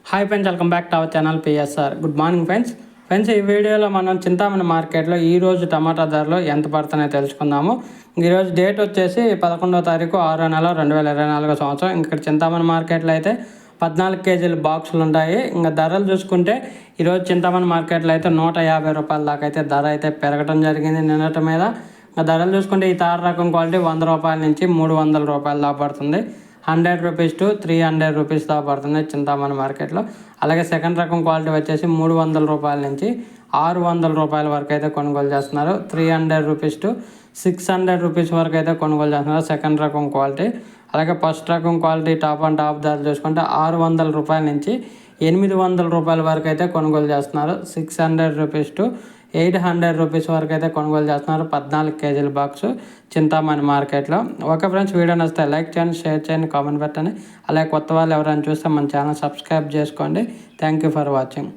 Hi friends, welcome back to our channel PSR. Good morning friends ఈ వీడియోలో మనం చింతామణి మార్కెట్లో ఈరోజు టమాటా ధరలు ఎంత పడుతున్నాయో తెలుసుకుందాము. ఈరోజు డేట్ వచ్చేసి 11వ తారీఖు 6వ నెల 2024 సంవత్సరం. ఇక్కడ చింతామణి మార్కెట్లో అయితే 14 కేజీల బాక్సులు ఉంటాయి. ఇంకా ధరలు చూసుకుంటే ఈరోజు చింతామణి మార్కెట్లో అయితే 150 రూపాయల దాకా అయితే ధర అయితే పెరగడం జరిగింది నిన్నటి మీద. ఇంకా ధరలు చూసుకుంటే ఈ తార రకం క్వాలిటీ 100 రూపాయల నుంచి 300 రూపాయల దాకా పడుతుంది. 100 రూపీస్ టు 300 రూపీస్ దాకా పడుతుంది చింతామణి మార్కెట్లో. అలాగే సెకండ్ రకం క్వాలిటీ వచ్చేసి 300 రూపాయల నుంచి 600 రూపాయల వరకు అయితే కొనుగోలు చేస్తున్నారు. 300 రూపీస్ టు 600 రూపీస్ వరకు అయితే కొనుగోలు చేస్తున్నారు సెకండ్ రకం క్వాలిటీ. అలాగే ఫస్ట్ రకం క్వాలిటీ టాప్ అండ్ టాప్ ధర చూసుకుంటే 600 రూపాయల నుంచి 800 రూపాయల వరకు అయితే కొనుగోలు చేస్తున్నారు. 600 రూపీస్ టు 800 రూపీస్ వరకు అయితే కొనుగోలు చేస్తున్నారు 14 కేజీల బాక్స్ చింతామణి మార్కెట్లో. ఓకే ఫ్రెండ్స్, వీడియో నచ్చితే లైక్ చేయండి, షేర్ చేయండి, కామెంట్ పెట్టండి. అలాగే కొత్త వాళ్ళు ఎవరైనా చూస్తే మన ఛానల్ సబ్స్క్రైబ్ చేసుకోండి. Thank you for watching.